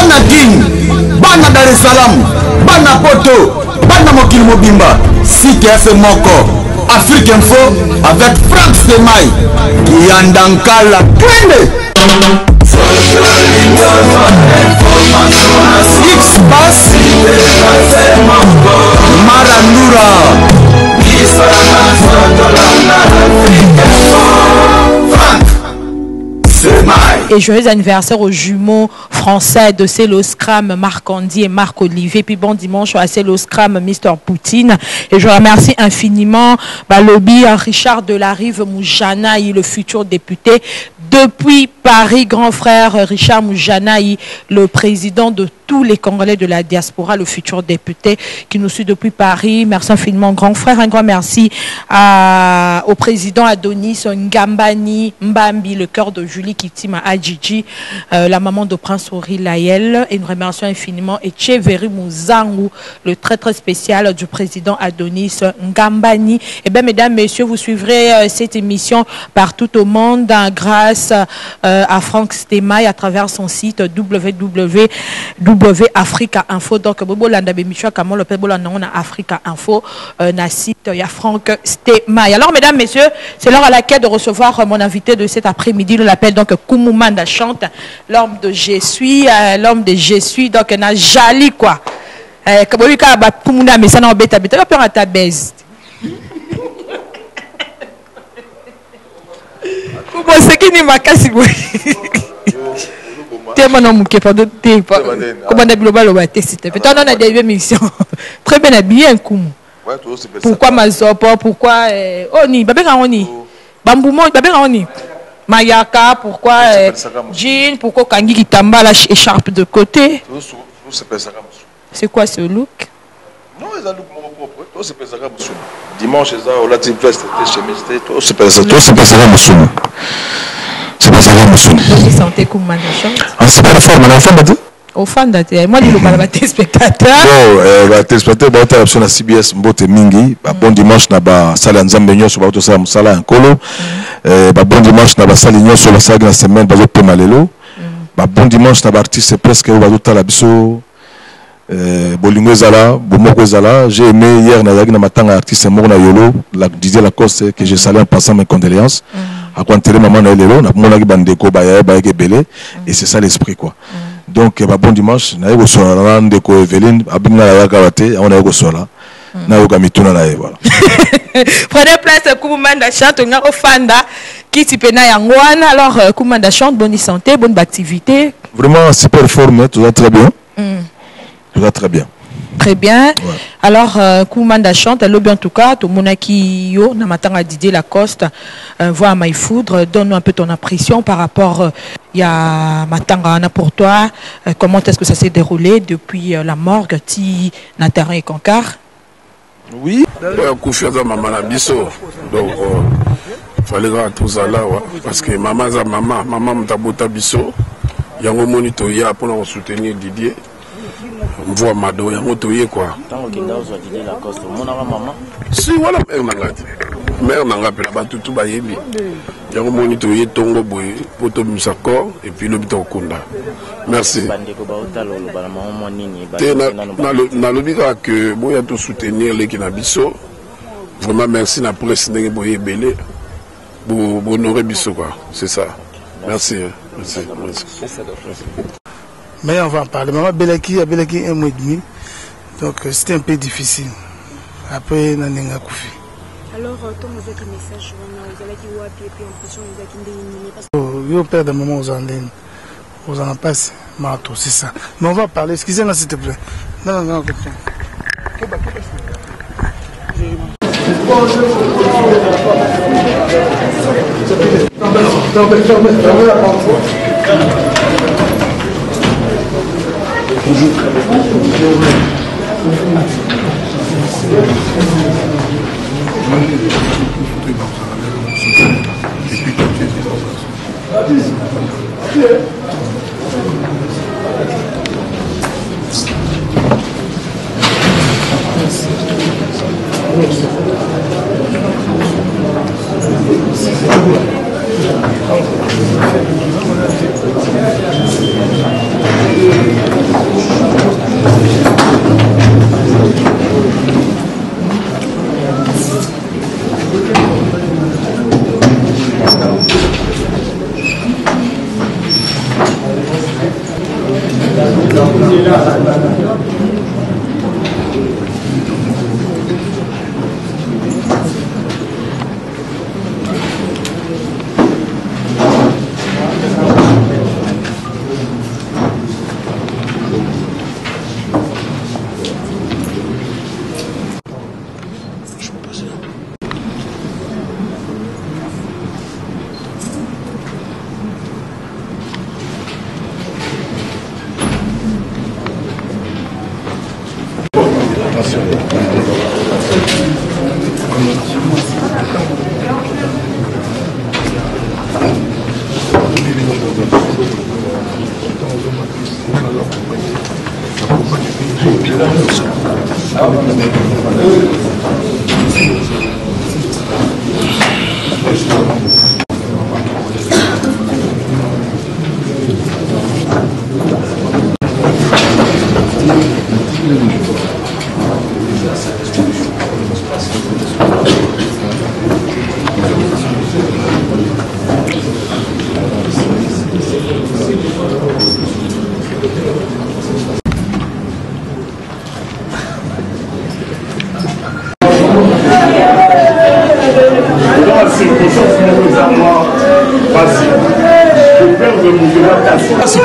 bana Guine, bana Dar es Salaam, bana Poto, bana Mokili Mobimba, site FM Moko, Afrique Info avec Franck Stemai, Yandankala, Twende. X-Pass, Marandura. Et joyeux anniversaire aux jumeaux français de Céloscram, Marc-Andy et Marc-Olivier. Puis bon dimanche à Céloscram, Mr. Poutine. Et je remercie infiniment Balobi, Richard Delarive Moujanaï, le futur député. Depuis Paris, grand frère Richard Moujanaï, le président de tous les Congolais de la diaspora, le futur député qui nous suit depuis Paris. Merci infiniment, grand frère. Un grand merci au président Adonis Ngambani Mbambi, le cœur de Julie Kitima Adjidji, la maman de Prince Ori Layel. Et nous remercions infiniment Etcheveri Mouzangou, le très très spécial du président Adonis Ngambani. Et bien, mesdames, messieurs, vous suivrez cette émission partout au monde grâce à Franck Stemai à travers son site www.africa info. Donc, Africa Info, na site, il y a Franck Stemai. Alors, mesdames, messieurs, c'est l'heure à laquelle de recevoir mon invité de cet après-midi. On l'appelle donc Koumoumanda Chante, l'homme de Je suis, l'homme de Je suis, donc, na Jali, quoi. Comme on dit, Koumouna, mais ça n'a pas été bête, on va ta baise. C'est qui n'est pas cassé. Comment on a des émissions très bien habillé un coup. Pourquoi ma sopa, pourquoi oni babengani bamboumo babengani mayaka, pourquoi jean, pourquoi kangi kitamba la écharpe de côté. C'est quoi ce look? Non, ils ont un look propre. Tout se passe à Moussou. Dimanche, ils ont la type veste, chemise, tout se passe à Moussou. C'est pas ça, Moussou. Bonne santé, Koumoumanda Chante. Ah, c'est pas la forme, l'enfant m'a dit. Au fan d'attendre. Moi, je suis le téléspectateur. Bon, téléspectateur, bah, tu as la CBS, Mbote Mingi. Bon dimanche, na ba sala nzambenyo sur ba sala musala nkolo. Bon dimanche, na ba salignon sur la saga la semaine, ba zote malelo. Bon dimanche, na ba artiste presque ba zote la biso. Bolingo Zala, Boumoko Zala. J'ai aimé hier na matanga artiste Morna Yolo, la Didier Lacoste, que j'ai salué en passant mes condoléances. À quoi maman na Yolo, na mona ki bandeko ba ya ba belé, et c'est ça l'esprit quoi. Donc bon dimanche, na yego sola ndeko Evelyne, abinga la yakawate, on a yego sola. Na yoga mituna na voilà. Prenez place Koumoumanda Chante, on a ofanda qui tipena yangwana. Alors Koumoumanda Chante, bonne santé, bonne activité. Vraiment super forme, tout va très bien. Tout va très bien. Très bien. Ouais. Alors, Koumoumanda Chante, elle en tout cas, tout le monde qui yo, n'a matin Didier Lacoste, voit My Foudre, donne-nous un peu ton impression par rapport, il y a matin pour toi, comment est-ce que ça s'est déroulé depuis la morgue, ti Natarin et Concar? Oui. Donc, il fallait que tout ça là, parce que maman, m'tabota biso, il y a un moniteur pour nous soutenir Didier. Mvoa mado ya moto ye quoi. Tango kinda ozo Didier Lacoste, mona maman. Si voilà mère nanga pe ba tutu ba yebi. Ya ko monito ye tongo boy poto misako et puis le bito kunda. Merci. Bandeko ba otalo lo bana maman nini ba. Na lo bika que boya to soutenir les kinabiso. Vraiment merci na presse ndenge boye belé. Bo honorer biso quoi, c'est ça. Merci. Merci. Mais on va en parler. Maman Belaki a Belaki 1 mois et demi. Donc c'était un peu difficile. Après, on a Koufi. Alors, comment vous avez un message? Vous avez dit ouais, puis en plus, vous avez dit père de maman aux Andennes. Vous en passez. Marteau, c'est ça. Mais on va parler. Excusez-moi s'il te plaît. Non, non, non.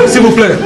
S'il vous plaît.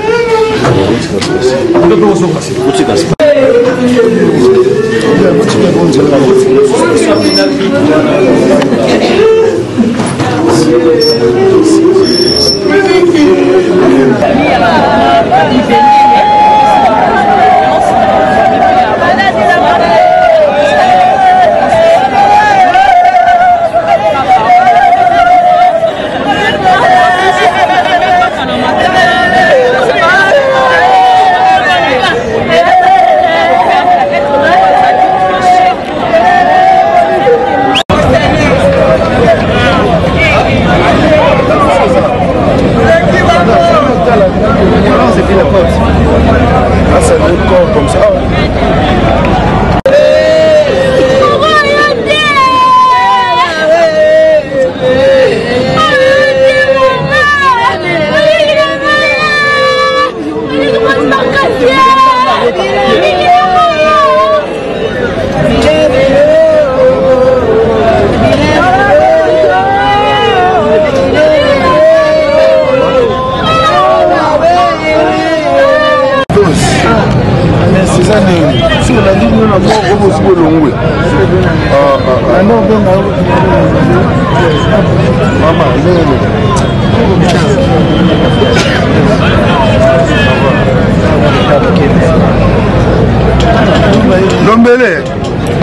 Lombele.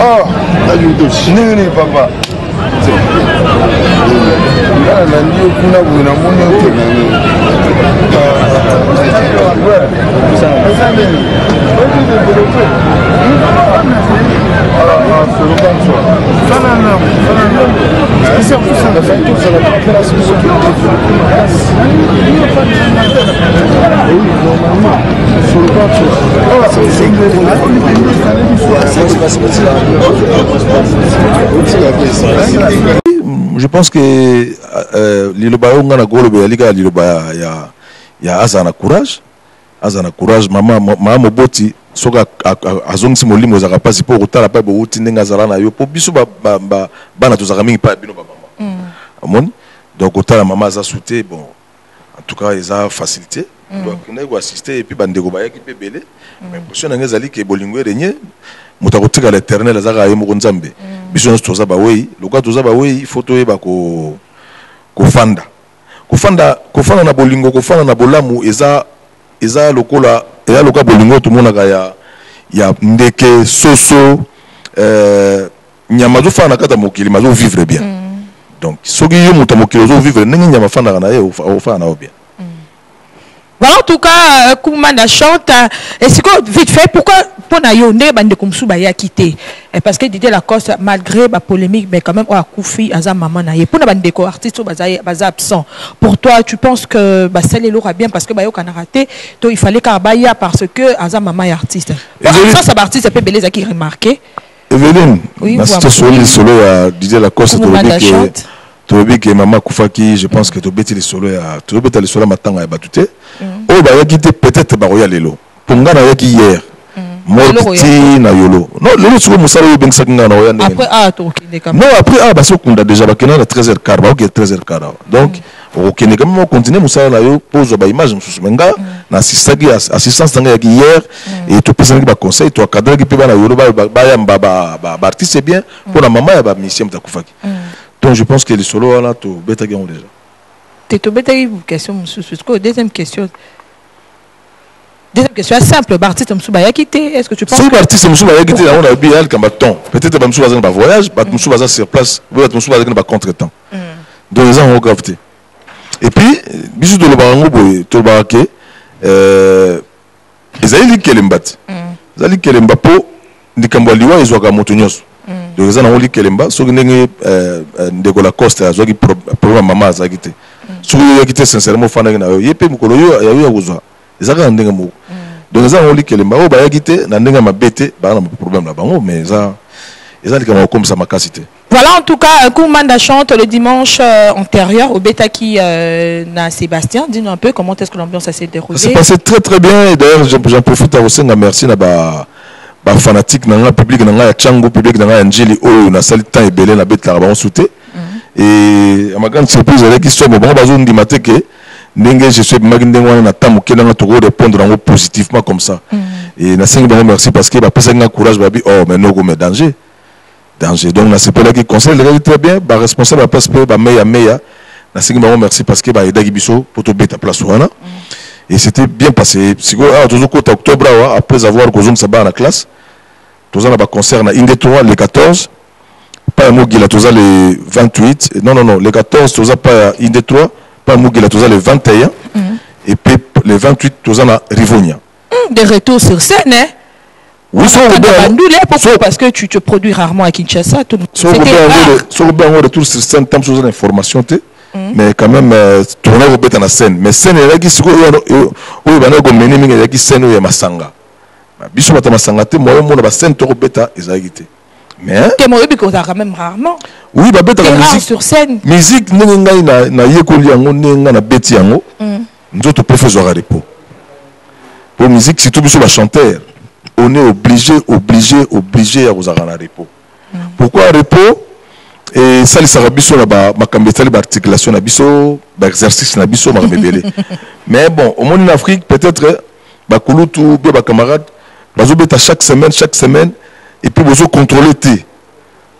Oh, nini papa. Na ndio kuna bwana mmoja tena. Je pense que liloba onga na golobe ya liga liloba ya azana courage mama moboti soka azongisi molimo za kapasi po kutala pa bouti ndenga zala na yo po biso bana tozaka mingi pa bino ba mama amoni donc kutala mama za souté bon en tout cas eza facilité donc on a assister et puis bandeko ba yaki pe belé mais impression nga zali ke bolingo renye mutakotika l'éternel azaka yemo nzambe biso nso toza ba wei lokwa toza ba wei photo yeba ko fanda na bolingo kofanda na bolamu eza lokola eya loka bolingo tomonaka ya ndeke soso nyama zo fana kata mokili mazo vivre bien donc soki yo muta mokili zo vivre ndenge nyama fanda na ye ofana na bien. Voilà, en tout cas, Koumana chante. Et c'est quoi, vite fait, pourquoi pour Nayonde, bande comme sous a quitté? Parce que Didier Lacoste, malgré la polémique, mais quand même, on a Koufi, Aza Maman Naye. Pour la bande de artistes, Baza absent. Pour toi, tu penses que celle l'aura bien parce que Bayo a raté, donc il fallait qu'Abaya parce que Aza Maman est artiste. Ça, c'est artiste, c'est peu belé, qui remarqué. Evelyne, oui, c'était sur le solo à Didier Lacoste, tobi que maman Koufaki, je pense que tobeti les solo ya tobeta les solo matanga ya batute. Oh ba yakite peut-être ba roya lelo. Ponga na yaki hier. Mort petit na yolo. Non, lelo soko musala yo bengisa kinga na roya ndenge. Après tokinde comme. Non, après ba sokunda déjà ba kena na 13h15, ba OK 13h15. Donc au Kenya quand même continuer musala na yo pose ba image mususu menga na assistance tanga yaki hier et to pesa ba conseil to cadre ki pe ba na yolo ba ya ba artiste bien pour la maman ya ba mission ta Koufaki. Donc je pense que les solos là tout bêta gagnent déjà. Tu te bêta une question deuxième question. Deuxième question simple, Bartiste Msouba ya quitté. Est-ce que tu penses si Bartiste Msouba ya quitté on a bien elle comme temps. Peut-être pas Msouba dans voyage, pas Msouba sur place, peut-être Msouba dans contre-temps. Donc les gens ont gravité. Et puis bisous de le barango boy, to baraké ezali kelembat. Ezali kelemba po ndikambo liwa ezwaka moto nyonso. Donc les gens ont dit kelemba so ndenge ndeko la costa azwaki problème mama azakité. So yakité sincèrement fana na yo yepe mukolo yo ya yo kozwa. Ezaka ndenge mo. Donc les gens ont dit kelemba o ba yakité na ndenge mabete ba na problème là bango mais ça ezali comme ça makasité. Voilà en tout cas un coup Manda chante le dimanche antérieur au Betaki na Sébastien. Dis-nous un peu comment est-ce que l'ambiance s'est déroulée. Ça s'est passé très très bien et d'ailleurs j'en profite à aussi merci na ba fanatique na public na ya Tchango public na ya Njili o na sali temps ebele na betla ba on souté et à ma grande surprise avec histoire bon bazo ndimate que ndenge je suis magindengwana na tamu kena na to répondre en positivement comme ça et na sengi ba merci parce que ba pesa nga courage ba bi oh mais no go mais danger donc na c'est pas là qui conseille les très bien ba responsable ba place ba meya na sengi ba merci parce que ba edagi biso pour to beta place wana et c'était bien passé psycho toujours côté octobre après avoir kozong saba na classe tous en concert na Inde 3 le 14 pas Mugila tous le 28 non le 14 tous pas Inde 3 pas Mugila tous le 21 et puis le 28 tous en Rivonia des retours sur scène hein oui parce que tu te produis rarement à Kinshasa tout sur le retour sur scène tant chose d'information mais quand même tourner au bête na scène mais scène là qui siko o bana go meni mingi ya ki scène ya masanga biso bata masanga te moi mon ba scène to beta ezagité mais que moi bi ko ça quand même rarement oui ba beta musique sur scène musique ngai na yekoli yango nenga na beti yango nzoto peut faire zoa repos pour musique si tout biso ba chanteur on est obligé à vous avoir un repos pourquoi repos et ça les sarabiso là bas ma cambetali articulation na biso ba exercice na biso ma rebelle mais bon au monde en Afrique peut-être ba kulutu be ba camarade bazo beta chaque semaine et puis bazo contrôler té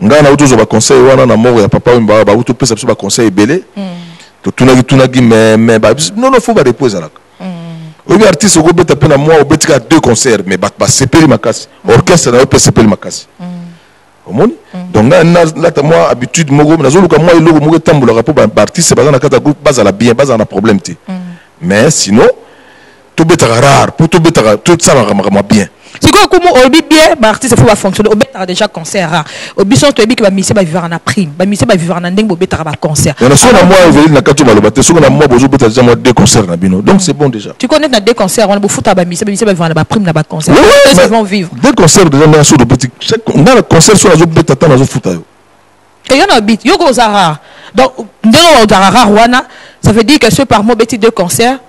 nga na auto zo ba conseil wana na mort ya papa mba ba auto pesa biso ba conseil belé to tunagi mais ba non faut ba reposer là oui artiste go beta pe na moi au betika 2 concerts mais ba sepeli makasi orchestre na pe sepeli makasi omoni donc là moi habitude moko nazoluka moi iloko moko tambola rapport ba artiste baza na kata groupe baza la bien baza na problème te mais sinon tout beta rare pour tout beta tout ça va bien si quoi comme au bien ba artiste faut ba fonctionner au beta déjà concert rare au bison to ebi que ba mission ba vivre na prime ba mission ba vivre na ndenge au beta ba concert on a sona moi veille na katu balobate sona na moi bozo beta déjà moi 2 concerts na bino donc c'est bon déjà tu connais na 2 concerts on a beau foutre ba mission ba vivre na ba prime na ba concert ils vont vivre 2 concerts déjà na sur de petit chaque on a le concert sur la zo beta ta na zo fouta yo et y en a bit yo ko rare donc ndelo rare wana ça veut dire que ce par mois beti 2 concerts.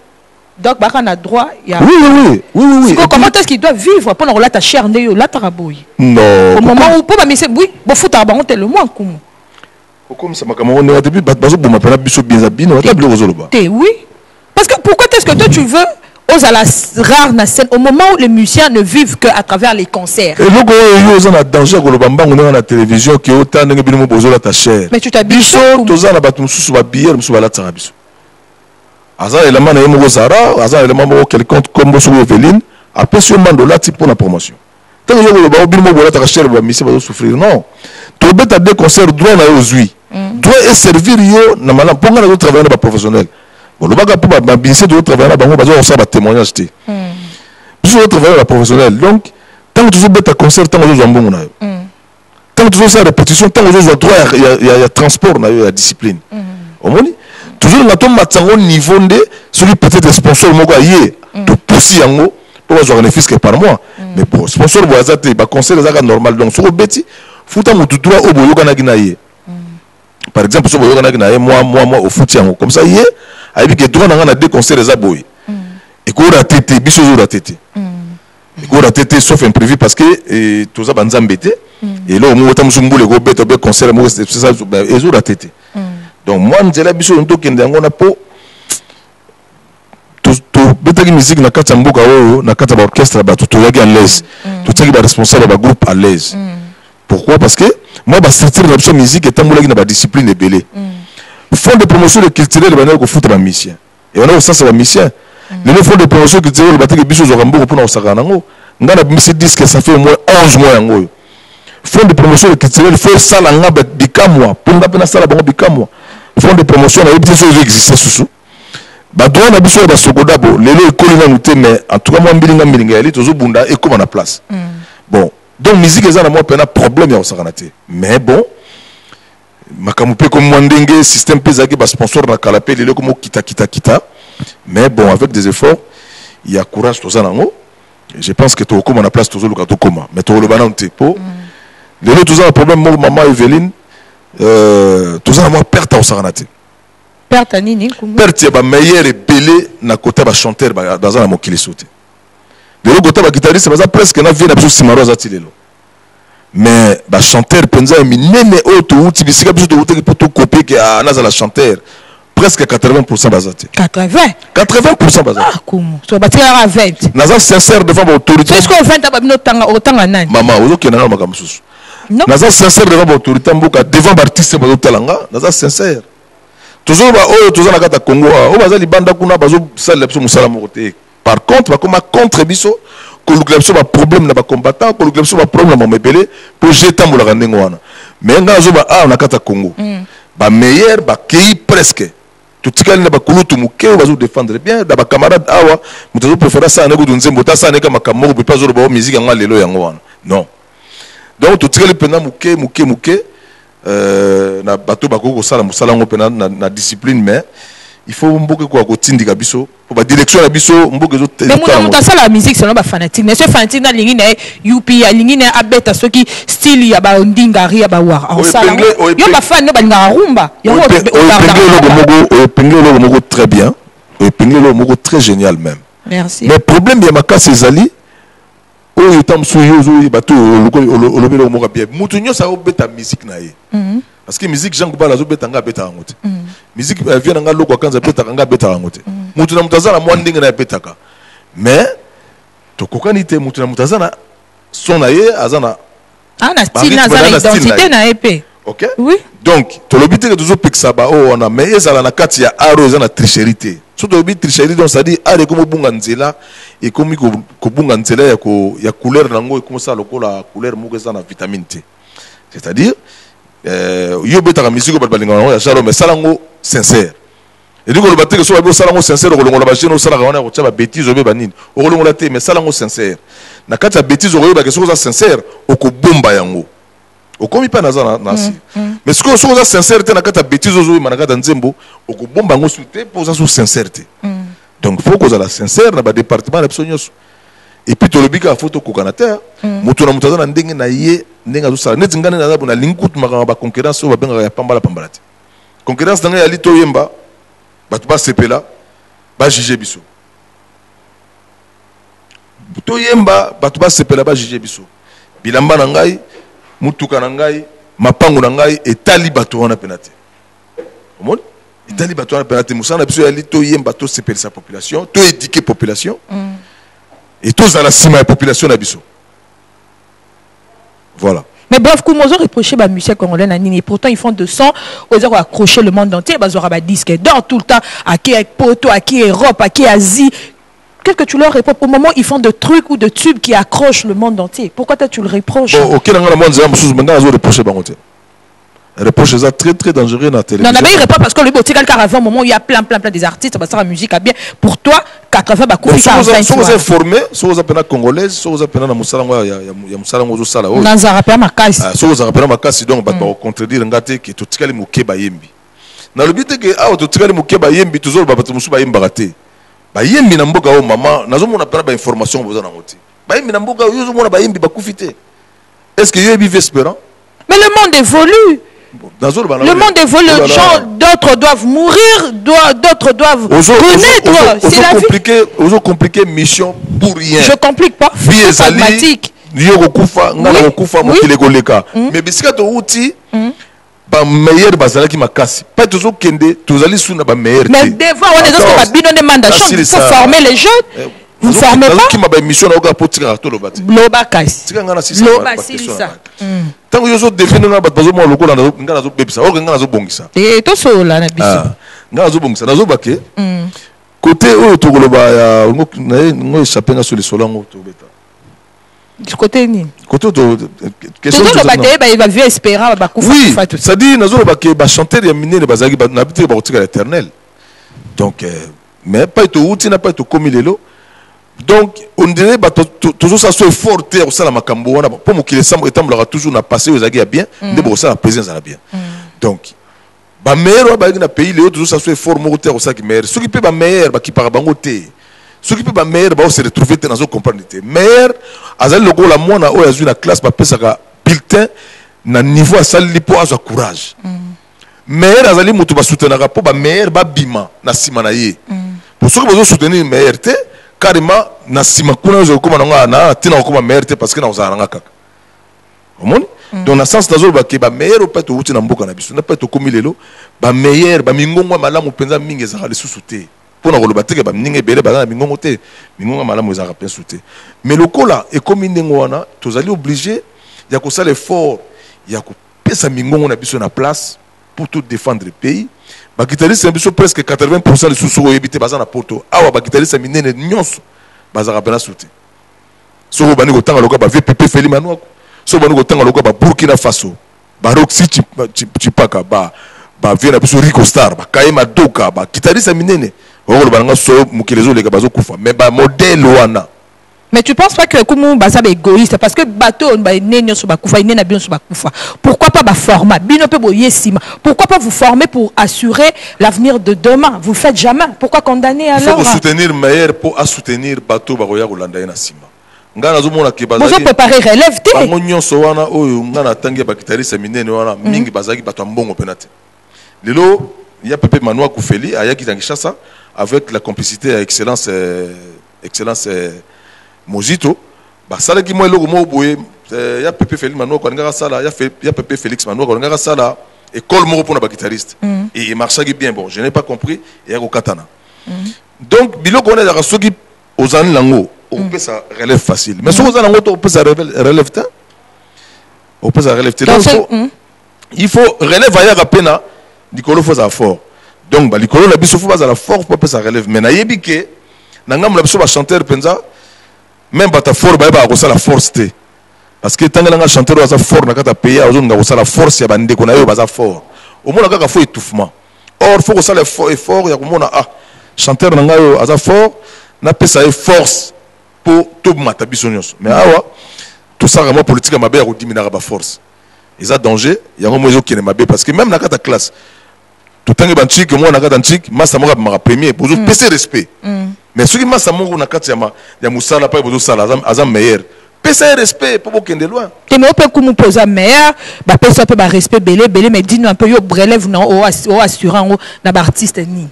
Donc, on a droit. Oui. Comment est-ce qu'il doit vivre pendant la ta chère Néo, la Taraboui? Non. Au moment où, pour ma mise, oui, bon, faut t'abaron le moins comme. Comme ça, ma camarade, on a depuis, pour ma peine, biso bien habillé, on a tablé aux oloba. Oui. Parce que pourquoi est-ce que toi, tu veux, aux à la rare na scène, au moment où les musiciens ne vivent qu'à travers les concerts? Et donc, on a danger, on a la télévision, qui est autant de gens ta chère. Mais tu t'habilles. Biso, tous en abattu, sous ma bière, sous la tarabiso. Aza élément na yemo Zara, aza élément mo quelqu'un comme sur Eveline, après sur mandola type pour la promotion. Tant que yo ba obino bola ta cher ba misi ba souffrir non. To beta des concerts droit na ozui. Droit et servir yo na mala ponga na travailler ba professionnel. Bon le baga pour ba bisi de travailler na bango ba zo ça ba témoignage té. Biso travailler ba professionnel. Donc tant que tu beta concert tant que zo mbongo na yo. Tant que tu ça répétition tant que zo droit il y a transport na yo la discipline. Au moins toujours na to matsango niveau de celui peut-être sponsor moko ayé to poussi yango pour avoir un bénéfice que par mois mais pour sponsor boazate ba conseil ezaka normal donc sur beti futa mutu droit au boyoka na ginaye par exemple so boyoka na moi au foot yango comme ça yé ayebi que droit na deux concerts les aboy et ko ra tété biso zo ra tété et ko ra tété sauf imprévu parce que tout ça banzambete et là mo tam sumbule ko beto be concert mo c'est ça et zo ra tété donc moi nzela biso ndo kende yango na po to betaki musique na kati mboka oyo na kati ba orchestre ba to yaki à l'aise to tsaki ba responsable ba groupe à l'aise. Pourquoi? Parce que moi ba structure la musique est tambolaki na ba discipline belé. Fonds de promotion culturelle ba na ko futa ba musicien et on a ça c'est ba musicien le fonds de promotion culturelle ba teki biso zo kambo pour na osaka nango ngana bimisi disque ça fait au moins 11 mois yango. Fonds de promotion culturelle faut ça la ngaba bikamwa pour ngaba na sala bango bikamwa. Fonds de promotion na yebite so existe sous badouane na biso ba sokoda bo lelo ekoli na nuté mais en tout cas moi mbilinga yali tozo bunda et comme na place. Bon donc musique eza na moi pena problème ya osakanate mais bon makamupe comme mwandenge système pezaki ba sponsor na kalapé lelo comme kita mais bon avec des efforts il y a courage toza nango je pense que to comme na place tozo luka to koma mais to le bana nté po lelo toza un problème mo maman Evelyne toza na moi perte osakanate perte nini perte ba meilleur belé na côté ba chanteur baza na mokili sote de l'autre côté ba guitariste baza presque na vie na biso simaro za tilelo mais ba chanteur penza minene auto uti bisika biso to uti poto copier que na la chanteur presque 80% baza te 80% baza ah comment so ba tira 20 naza sincère devant ba autorité est-ce que 20 ba bino tanga nani maman ozo na makambo susu naza sincère devant ba autorité mboka devant ba artiste ba talanga naza sincère toujours ba oyo toza na kata Congo o baza libanda kuna bazo sala biso musala moko te par contre ba koma contre biso ko lukla biso ba problème na ba combattant ko lukla biso ba problème na mebele pour jeter mbula ndengo wana mais nga zo ba na kata Congo ba meilleur ba kei presque tout tikali na ba kulutu muke bazo défendre bien da ba camarade awa mutazo préférer ça na ko dunzembo ta ça ne ka makamoko pe pas zo ba musique nga lelo yango wana non donc tout tikali pena muke na bato bakoko sala musala ngo pena na discipline mais il faut mboke ko tindika biso pour ba direction na biso mboke zo mais mon ta sala musique selon ba fanatique mais ce fanatique na lingi na UP ya lingi na abeta soki style ya ba ndingari ya ba war en sala yo ba fan no ba linga rumba yo pengelo logo moko très bien pengelo logo moko très génial même merci mais problème ya makasi ezali oyo tamsu yozo bato olobelo moko bien mutu nyosa obeta musique na ye parce que musique Jean Goubala zo beta nga beta ngote musique vient nga logo kanza beta nga beta ngote mutu na mutazana mwandinga na betaka mais to kokanite mutu na mutazana son na ye azana na style na za identité na épée OK oui donc to lobité que toujours pixaba on a mais ezala na kati ya aro ezana tricherité surtout bi tricherie donc ça dit are comme bunga nzela et comme ko bunga nzela ya couleur nango comme ça lokola couleur moko ezana vitamine T c'est-à-dire yo betaka musique ba balinga ya jalo mais salango sincère et donc le batte que so ba salango sincère ko longola ba jeune o sala wana ko tsa ba bêtise obe banini o ko longola te mais salango sincère na kati ya bêtise o ko ba que so sincère o ko bomba yango o komi pa nazana nasi mais ce que so sincérité na kati ya bêtise ozo ma na kati nzembo o ko bomba ngo soute pour ça so sincérité donc faut que la sincère na ba département na psonyoso et puis to lobika photo ko kanata mutu na mutazana ndenge na ye ndenga zo sala neti ngane na na linkutu makanga ba concurrence o ba benga ya pambala te concurrence ndenge ya lito yemba batu ba sepela ba juger biso to yemba batu ba sepela ba juger biso bilamba na ngai mutuka na ngai mapango na ngai etali batu wana penate omoni etali batu wana penate musana biso ya lito yemba to sepela sa population to éduquer population et tous dans la cima la population d'Abisso. Voilà. Mais bref, comment ils ont reproché la musique congolaise et pourtant ils font de son, ils ont accroché le monde entier, ils ont un disque d'or tout le temps, à qui est Poto, à qui est Europe, à qui est Asie. Qu'est-ce que tu leur reproches? Au moment où ils font de trucs ou de tubes qui accrochent le monde entier, pourquoi tu le reproches? Ok, dans le monde, ils ont reproché reproche ça très très dangereux dans la télévision. Non, mais il répond parce que le beau quelqu'un avant un moment où il y a plein des artistes, ça va musique à bien. Pour toi, 80 bah couper ça. Si vous êtes formé, si vous êtes congolaise, si vous êtes na musalango ya musalango zo sala. Dans rappel makasi. Si vous rappelez makasi donc ba contredire ngate que to tikali mukeba yembi. Na le but que to tikali mukeba yembi toujours ba musu ba yemba raté. Ba yembi na mboka o mama, nazo mona pena ba information boza na ngoti. Ba yembi na mboka yo zo mona ba yembi ba kufite. Est-ce que yo yebi espérant? Mais le monde évolue. Le monde évolue, d'autres doivent mourir, d'autres doivent renaître. C'est la vie. Vous compliquez mission pour rien. Je complique pas. C'est pragmatique. Mais bisika to outil ba meilleur bazala qui makasi. Pas toujours kende, tozali suna ba meilleur. Mais devant on est dans ce bidon de mandation, il faut former les jeunes. Vous ne formez pas. Qui m'a mission na pour tirer to lobati. Lobakasi. Tika ngana sisa. Lobasilisa. Tango yozo defendo na bazo mo lokola ngana zo bebisa. O ngana zo bongisa. To so la na biso. Ngana zo bongisa. Nazo baké. Côté o to koloba ya ngo échapper nga sur les solango to beta. Du côté ni. Côté de question de bataille il va vieux espérant ba kufa kufa tout. Ça dit nazo baké ba chanter ya minene bazaki ba nabité ba kotika l'éternel. Donc mais pas to outi na pas to komi lelo. Donc on dirait bah toujours ça soit fort terre ça la makambo wana pour mo qu'il semble étant toujours na passé aux agues bien ndebo ça la présence à bien. Donc ba meilleur ba na pays les toujours ça soit fort mo terre ça qui meilleur ceux qui peut ba meilleur ba qui par bango té ceux qui peut ba meilleur ba se retrouver dans zo comprendre té meilleur azali logo la mona o yazu na classe ba pesa ka bulletin na niveau asali po azo courage meilleur azali mutu ba soutenir po ba meilleur ba bima na sima na ye pour ceux qui veulent soutenir meilleur té carrément na sima kuna zo koma na tina koma meilleur té parce que na ozaranga kaka omoni dans le sens d'azo ba ke ba meilleur peut outi na mboka na biso na peut komi lelo ba meilleur ba mingongo malamu penza mingi za le sous-souté pour na koloba teke ba mingi belé ba na mingongo té mingongo malamu za rapin souté mais le kola et comme ningo wana tozali obligé ya ko sala effort ya ko pesa mingongo na biso na place pour tout défendre le pays. Ba guitariste biso presque 80% de sous-sous évité baza na poto awa ba guitariste minene nyonso baza rapena souté so bani ko tanga loka ba VPP Feli Manouako so bani ko tanga loka ba Burkina Faso ba Roxy Chipaka ba viena biso Rico Star ba Kaima Doka ba guitariste minene o ba nga so mukilezo lega bazo kufa mais ba modèle wana. Mais tu penses pas que comme ça est égoïste parce que bateau ba nenyo so ba kufa nena bien so ba kufa. Pourquoi pas ba format bino pe boyesima. Pourquoi pas vous former pour assurer l'avenir de demain? Vous le faites jamais. Pourquoi condamner alors? Il faut soutenir meilleur pour soutenir bateau ba roya Rolanda na sima. Ngana zo mona ke bazaki. Vous préparer relève té. Bango nyonso wana oyo ngana tangi ba guitariste minene wana mingi bazaki bato mbongo penate. Lelo il y a Pepe Manoa Koufeli ayaki Kinshasa avec la complicité à excellence Mojito, bah ça là qui moi le mot boye, y a Pepe Félix Manoa quand on ça là, y a Pepe Félix Manoa quand on ça là, école moro pour le guitariste. Et il marchait bien bon, je n'ai pas compris, et au katana. Donc bilo qu'on est dans ceux qui aux années lango, on peut ça relève facile. Mais sur aux années lango, on peut ça relève temps. On peut ça relève temps. Il faut relève ailleurs à peine, Nicolo faut ça fort. Donc bah Nicolo la biso faut pas à la fort pour que ça relève. Mais na yebike, nangam la biso ba chanteur penza. Même pas ta force, bah ça la force té. Parce que tant que l'on chanteur va sa force, n'a qu'à payer, on a la force, ya bande qu'on a eu va fort. Au moins on a fait étouffement. Or faut que ça le effort, ya comme on a chanteur n'a eu à fort, n'a pas ça force pour tout matabisonios. Mais ah tout ça vraiment politique à ma belle ou diminuer la force. Ils ont danger, il y a un moment qui n'est ma belle parce que même dans la classe, tout le temps que banchik, moi dans la classe, moi ça m'a premier pour vous passer respect. Mais ceux qui m'ont samourou na katiama ya musala pa bozo sala azam meilleur pesa respect pour aucun de loin te me peut comme poser meilleur ba pesa pe ba respect belé mais dis-nous un peu yo relève non au assurant na ba artiste ni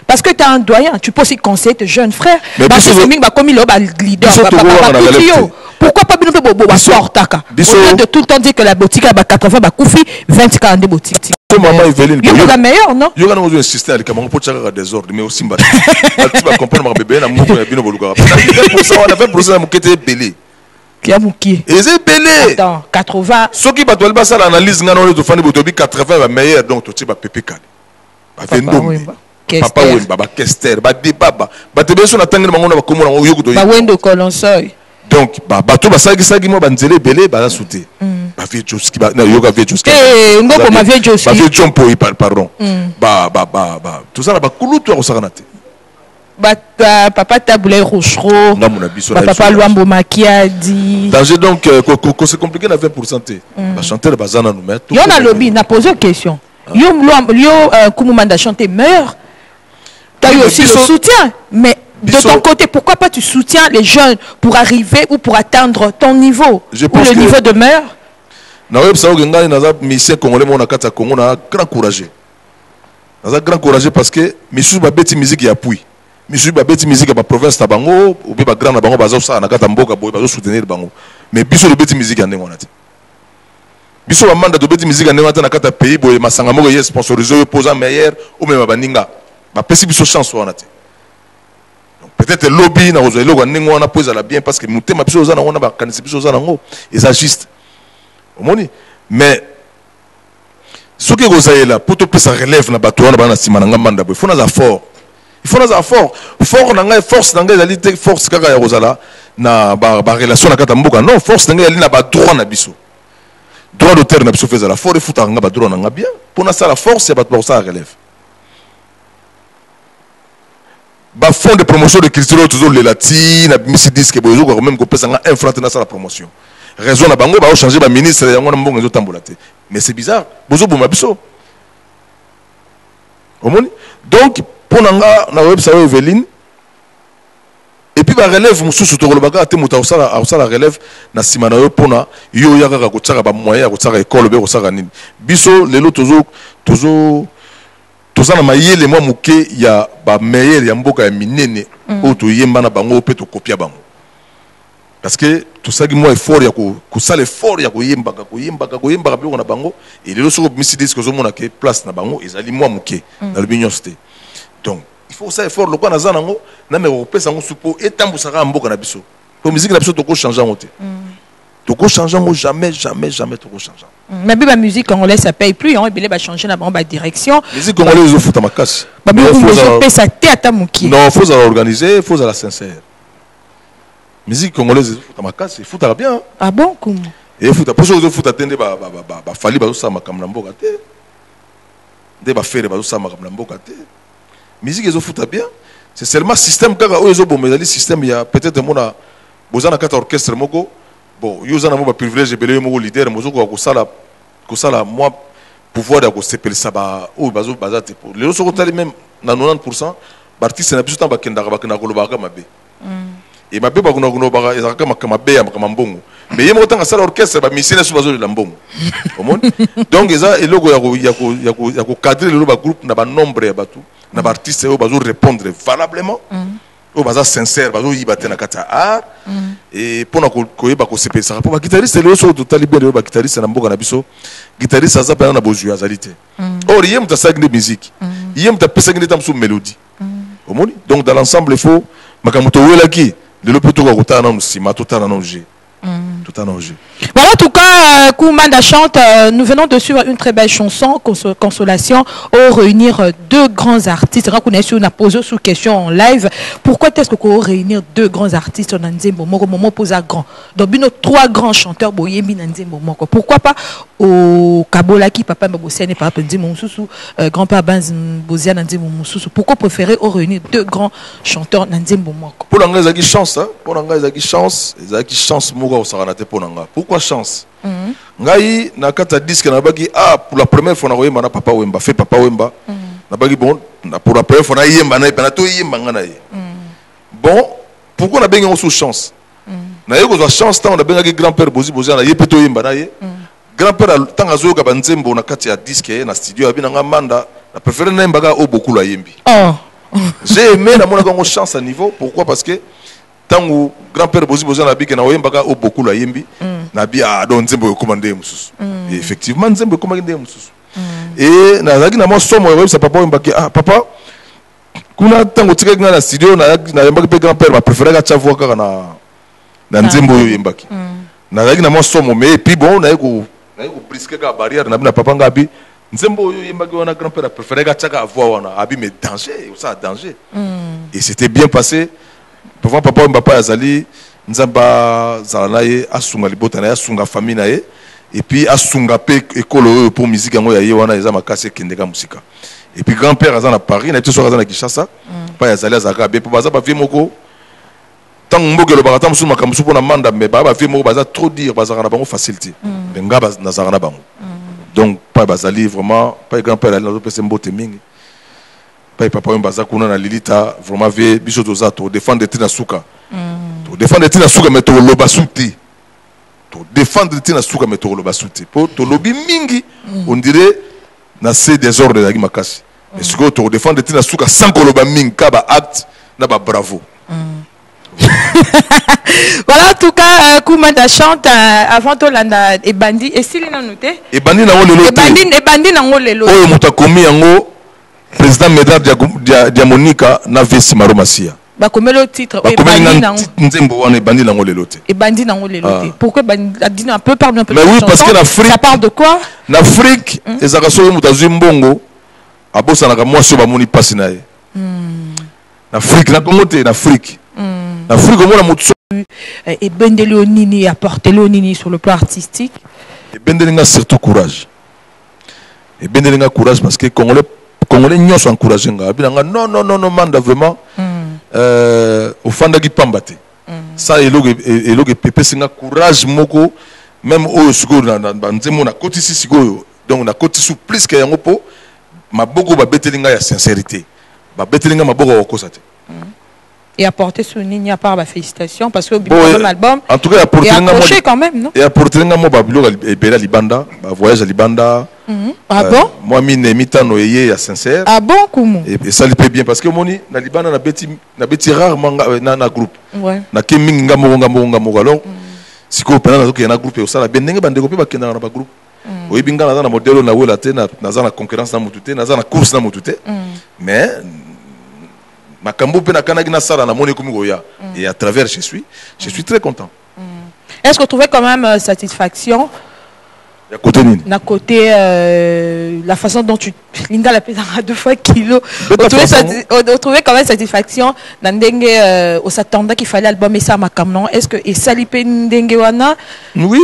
parce que tu as un doyen tu peux aussi conseiller tes jeunes frères ba c'est ba comme il ba leader ba pourquoi pas bino pe bobo ba sortaka au lieu de tout le temps dire que la boutique a ba 80 ba koufi 20 40 boutiques. Maman Evelyne, il y a la meilleure non? Il y a un insister à l'école pour tirer des ordres mais aussi tu vas comprendre ma bébé na mouko ya bino boluka. On a 20% mon côté belé. Qui a mouki? Et c'est belé. Attends, 80. Ce qui va doit pas ça l'analyse ngana on fani botobi 80 va meilleur donc tu vas pépé kan. Ba vendom. Papa Wemba, ba Kester, ba Debaba, ba tebe so na tangela mangona ba komona o yokudo. Ba wendo kolonsoy. Donc ba bato ba sagi mo ba nzele belé ba sauter. Ba vie Joski ba na yoga vie Joski. Eh ngoko ma vie Joski. Ba vie Jompo pardon. Ba tout ça là ba kulutu ko sakanate. Ba papa Taboulay Rochereau. Papa Luambo Makiadi. Danger donc c'est compliqué na 20% té. Ba chanteur ba zana nous mettre. Yo na lobby na poser question. Yo Koumoumanda chanter meilleur. Tu as eu aussi le soutien mais de ton côté, pourquoi pas tu soutiens les jeunes pour arriver ou pour atteindre ton niveau ou le niveau de meilleur? na web ça ngani naza mission congolais mon akata Congo na grand courageux. Naza grand courageux parce que monsieur ba beti musique ya appui. Monsieur ba beti musique ba province na bango ou ba grand na bango bazo ça na kata mboka boy bazo soutenir bango. Mais biso le beti musique ya ndenge wana te. Biso ba manda de beti musique ya ndenge wana na kata pays boy masanga moko ye sponsorisé posant meilleur ou même baninga. Ba pesi biso chance wana te. Donc peut-être lobby na ozo eloko ndenge wana poza la bien parce que mutema biso za na wana ba kanisi biso za nango et ça juste. Mais ce que vous avez là, pour que ça relève na bateau na bana sima na manda boy, il faut na fort. Il faut na fort. Fort na force na ngai force kaka ya rozala na ba relation na kata mboka. Non, force na ngai na ba droit na biso. Droit d'auteur na biso faisala fort, il faut nga ba droit na bien. Pour na ça la force, ya ba pour ça relève. Ba fond de promotion de culture toujours les latines, na misi disque boy, ko même ko pesa nga infrante na ça la promotion. Raison na bango ba changer ba ministre yango na mbongo ezotambola te. Mais c'est bizarre. Bozo boma biso. Omoni? Donc pour nanga na web ça Eveline et puis ba relève mususu to kolobaka te muta osala relève na sima na yo pona yo yaka ka kotsaka ba moyen ya kotsaka école be kosaka nini. Biso lelo tozo na mayele mwa muke ya ba meilleur ya mboka ya minene o to yemba na bango pe to kopia bango. Parce que tout ça qui moi effort ya ko sala effort ya ko yemba bi na bango et les autres misi disent que zo mona ke place na bango ezali moi muke na le bignosté. Donc il faut ça effort le quoi na zanango na me ko pesa ngo supo etambusaka mboka na biso. Pour musique na biso to ko changer ngote. To ko changer ngo jamais to ko changer. Mais la musique congolaise ça paye plus, on va changer la bonne direction. Musique congolaise au foot à ma casse. Non, il faut organiser, il faut la sincère. Musique congolaise foot à ma casse, il faut à bien. Ah bon comment? Et foot pour ceux qui foot attendre ba fali ba ça makam na mboka te. De ba faire ba ça makam na mboka te. Musique ils foot bien. C'est seulement système kaka o ezo bombe le système il y a peut-être mona bozana kata orchestre moko. Bon, yo zana mo ba privilège belé mo leader mo zo ko sala moi pouvoir de ko sepel ça ba o bazo bazate pour. Les autres côté même na 90% artiste na biso tamba kenda ba kana ko lobaka mabe. Et ma beba kuna baka ezaka mabe ya mbongo mais yemo tanga sala orchestre ba misine so bazo la mbongo omoni donc eza eloko ya ko cadrer le groupe na ba nombre ya batu na ba artiste yo bazo répondre valablement o baza sincère bazo yibate na kata art et pona ko yeba ko sepesa pour ba guitariste le so total bien ba guitariste na mboka na biso guitariste aza pa na bozu azalité or yem ta sag de musique yem ta pesa ngene tam sou mélodie omoni donc dans l'ensemble il faut makamoto welaki le lopeto ko tana musima totana nonje. Voilà, en tout cas, Koumanda chante. Nous venons de suivre une très belle chanson, Consolation, au réunir deux grands artistes. On a posé sous question en live. Pourquoi est-ce qu'on réunir deux grands artistes en Nzembo Moko Momo posa grand. Donc, nos trois grands chanteurs, Boyembi Nzembo Moko. Pourquoi pas au Kabolaki, Papa Mbosiane et Papa Nzembo Moussou, grand-père Bosiane Nzembo Moussou. Pourquoi préférer réunir deux grands chanteurs Nzembo Moko? Pour l'anglais, il y a chance. Pour l'anglais, il y a chance. Il y a chance. Pourquoi chance? Ngai na kata disque na bagi pour la première fois na yemba na Papa Wemba fait Papa Wemba na bagi bon pour la première fois na yemba na to yemba ngana ye bon pourquoi na bengi sous chance na yeko za chance tant na bengi grand-père Bozi na yepeto yemba na ye grand-père tant azo ka banzembo na kati ya disque na studio abi na manda na préféré na yemba o beaucoup la yembi j'ai aimé na mona ko chance à niveau pourquoi parce que tangu grand-père Bozi na biki na oyembaka o beaucoup la yembi na bi don nzembo commandé mususu et effectivement nzembo commandé mususu et na zaki na mo somo yo sa papa oyembaki papa kuna tangu tika na studio na yembaki pe grand-père ma préféré ka chavwa kaka na nzembo yo yembaki na zaki na mo somo mais puis bon na yeko brisquer ka barrière na papa ngabi nzembo yo yembaki wana grand-père préféré ka chaka avoir wana abi mais danger ça danger et c'était bien passé. Pour papa Mbapa Azali, Nzamba Zalanaye, Asunga Libotana, Asunga famille nae, et puis Asunga pe école pour musique en Oya Yewana, Ezama Kase Kendega Musika. Et puis grand-père Azan à Paris, n'a été sur Azan à Kishasa, pas Azali Azaka, pour Baza Bafi Moko, tant que le baratam sous ma camusou pour la manda, mais Bafi Moko Baza trop dire, Bazarana Bango facilité, Benga Nazarana Bango. Donc, pas Bazali, vraiment, pas grand-père, elle n'a pas fait Mbote Mingi. Papa Mbaza kuna na Lilita vraiment vie biso toza to défendre tina suka to défendre tina suka mais to loba souti to défendre tina suka mais to lo basute po to lobby mingi on dirait na c'est désordre la makasi et ce que to défendre tina suka sans ko lo ba mingi ka ba acte na ba bravo. Voilà, en tout cas, Koumanda chante avant tout l'anda et bandit et s'il n'a noté et bandit na ngolelo et bandit na ngolelo oh mutakomi yango président Medard Diamonika na vesi maromasia ba komelo titre et bandit na nzembo wana bandit na ngolelo te et bandit na ngolelo te pourquoi bandit un peu parle un peu mais oui parce que l'Afrique ça parle de quoi l'Afrique ezaka so mutazu mbongo abosa na kamwa so ba moni pasi na ye l'Afrique na Congo te l'Afrique l'Afrique au monde et Bendele Nini apporté le Nini sur le plan artistique. Et Bendele a surtout courage. Et Bendele a courage parce que Congolais n'y sont encouragés. Non, manda vraiment. Au fond qui pambate. Ça et pépé c'est un courage moko même au secours dans na côté si sigo donc na côté sous plus que yango po ma boko ba betelinga ya sincérité. Ba betelinga ma boko okosate. Et apporter ce Nini à part ma félicitation parce que le bon, album en tout cas approché quand même non et apporter moi babilo et bela libanda voyage à libanda ah bon moi mine mitano yé à sincère ah bon comment et ça lui paie bien parce que moni na libanda na beti rarement na groupe ouais na kemi ngamo alors si ko pena na to na groupe au sala bendenge bande ko pe bakenda na ba groupe oui binga na modèle na wela te na na concurrence na mutute na na course na mutute mais makambo pe na kanagi na sala na moni komi goya et à travers je suis très content. Est-ce que vous trouvez quand même satisfaction à côté na côté la façon dont tu linga la pesa 2 fois kilo vous trouvez quand même satisfaction na ndenge au s'attendait qu'il fallait album et ça makamnon est-ce que et salipe ndenge wana oui.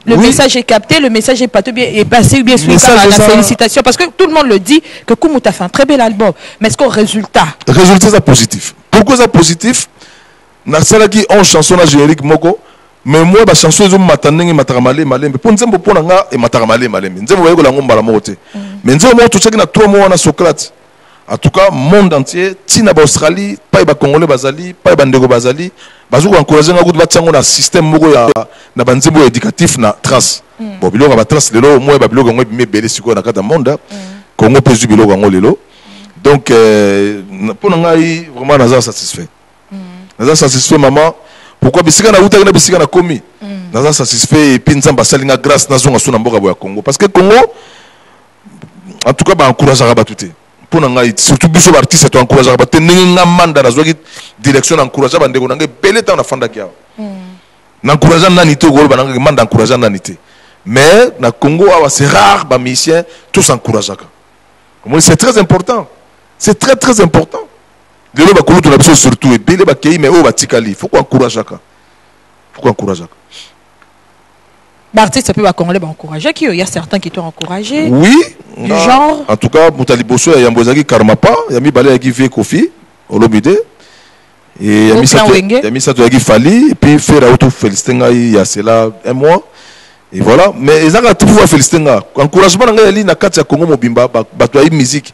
Le message est capté, le message est passé bien sûr par la félicitation. Parce que tout le monde le dit que Koumou a fait un très bel album. Mais est-ce qu'au résultat résultat, c'est positif. Pourquoi c'est positif? Na salaki on chanson na générique moko. Mais moi, la chanson, ils ont mataneng et mataramale, malem. Mais pour nzembo pour nga et mataramale, malem. Nzembo yego la ngomba la mote. Mais nzembo moi tout ça qui na 3 mois na Socrate. En tout cas, monde entier, tina ba Australie, pas ba Congolais bazali, pas ba ndego bazali, bazuko encourager nga ba tsango na système moko ya na banzembo éducatif na trace. Bon biloko ba trace lelo moi ba biloko ngo bimé belé siko na kata monde. Congo pezu biloko ngo lelo. Donc pour ngai vraiment naza satisfait. Naza satisfait maman. Pourquoi bisika na uta na bisika na komi? Naza satisfait et puis nzamba salinga grâce na zonga sona mboka boya Congo parce que Congo en tout cas ba encourager ba tuté. Surtout biso artiste to encourage ba tenenga manda na zoki direction encourage ba ndeko nanga belé ta na fanda kia na encourage na nité go ba nanga manda encourage na nité mais na Congo c'est rare ba musicien tous encourage ka comme c'est très important important de lo ba kulu to na biso surtout et belé ba kei mais o ba tikali faut qu'on encourage ka L'artiste peut Congolais encourager qui il y a certains qui t'ont encouragé. Oui. Du genre. En tout cas, Moutali Bosso et Yambozaki Karmapa, Yami Balé YagiVé Kofi, Olomide. Et Yami Sato Yagi Fali, et puis faire auto Félistenga il y a cela 1 mois. Et voilà. Mais ils ont tout pouvoir Félistenga. Encouragement dans les na Katia Congo Mobimba, Batoaï musique.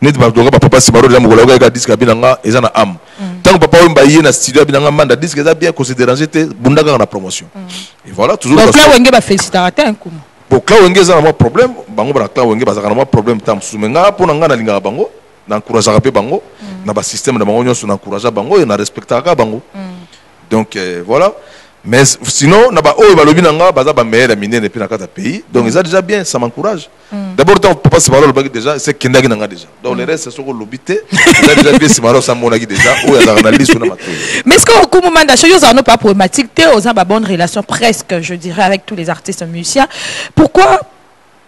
Net Batoga, papa Sibaro, Yamogolo, Yaga disque Abinanga, ils en a âme. Tant que papa Mbaye na studio Abinanga Manda disque, ils ont bien qu'on se dérangeait, Bundaga la promotion. Et voilà, toujours. Donc là, Wenge va féliciter un coup. Pour Cla Wenge, ça a un problème. Bango, Cla Wenge, ça a un problème. Tam Soumenga, pour Nanga, Linga Bango, n'encourage à Bango, n'a pas système de Bango, on encourage à Bango et on respecte à Bango. Donc voilà. Mais sinon, n'a pas oh, Balobi Nanga, Baza Bamé, mine et puis dans le pays. Donc ils ont déjà bien, ça m'encourage. D'abord, papa Sibaro déjà, c'est Kendagi Nanga déjà. Donc le reste, c'est sur l'obité. Ils ont déjà bien Sibaro Samonagi déjà. Oh, il y a un analyse sur la matière. Mais est-ce qu'au moment d'achat, ils n'ont pas problématique, ils ont une bonne relation presque, je dirais, avec tous les artistes musiciens. Pourquoi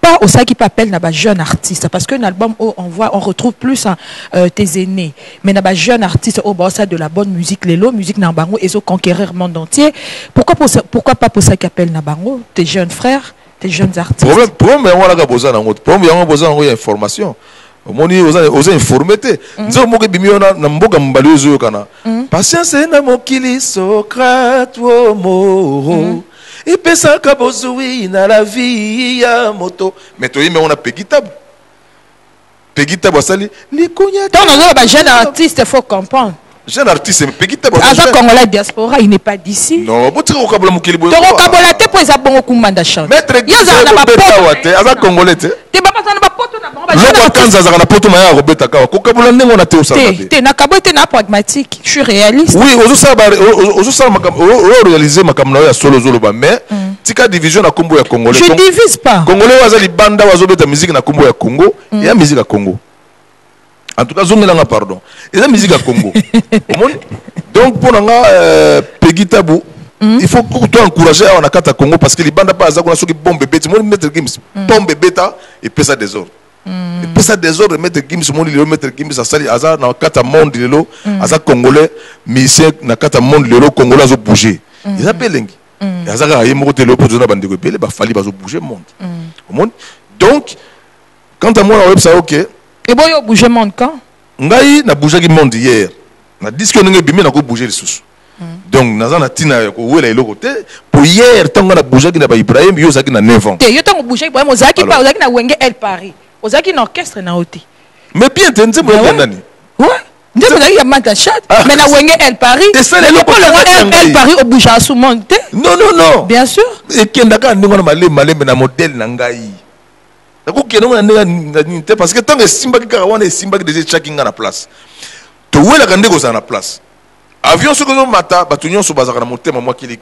pas au ça qui appelle n'a pas jeune artiste parce que l'album on retrouve plus tes aînés mais n'a pas jeune artiste au bas ça de la bonne musique les lots musique n'a bango et so conquérir le monde entier pourquoi pas pour ça qui appelle n'a bango tes jeunes frères tes jeunes artistes problème mais on a ga besoin d'un autre problème on a besoin d'une information moni oza informete nzo moke bimiona na mboka mbalozo yo kana patience na mokili Socrate wo mo et pesa kabozui na la vie ya moto mais toi mais on a Pegitabu asali likunya donc on a jeune artiste faut comprendre jeune artiste Pegita Aza Congolais diaspora, il n'est pas d'ici. Non, vous tirez au Kabola Mukili Boyo. Toro Kabola te pesa bongo kumanda chante. Maître Guy Aza Congolais te. Te baba sana ba poto na bango ba. Loko kanza za na poto maya Robeta Kawa. Ko Kabola nengo na te o sabate. Te na Kabo te na pragmatique, je suis réaliste. Oui, ozo sa makam réaliser makam na ya solo zolo ba mais tika division na Kombo ya Congolais. Je divise pas. Congolais waza libanda wazo beta musique na Kombo ya Congo, et ya musique à Congo. En tout cas, zongelanga pardon. Et la musique à Congo. Donc pour nga Peggy Tabou, il faut que tu encourager à Nakata Congo parce que les bandes pas azakuna soki bombe bête, mon mettre Gims, bombe bêta et pesa des ordres. Et pesa des ordres mettre Gims, mon le mettre Gims à sali azar na kata monde lelo, azak congolais, musicien na kata monde lelo congolais zo bouger. Ils appellent lengi. Et azaka ayemo telo pour zona bande ko pele ba fali ba zo bouger monde. Donc quand à moi la web ça OK. Et bon, yo bouger monde quand? Ngai na bouger qui monde hier. Na disque on bimé na ko bouger les sous. Donc naza na tina ko wela ilo côté pour hier tango na bouger qui na ba Ibrahim yo zaki na 9 ans. Te yo tango bouger Ibrahim ozaki pa ozaki na Wenge El Paris. Ozaki na orchestre na oti. Mais bien tenze mo ndani. Ouais. Ndé ozaki ya mata chat mais na Wenge El Paris. Et ça le El Paris au bouger sous monde. Non. Bien sûr. Et kendaka ndingo na malembe na modèle na ngai. Parce que tant que Simba qui Karawana et Simba qui déjà chacun à la place. Tu vois la grande chose à la place. Avion sur le matin, batunion sur bazar na monter moi kili.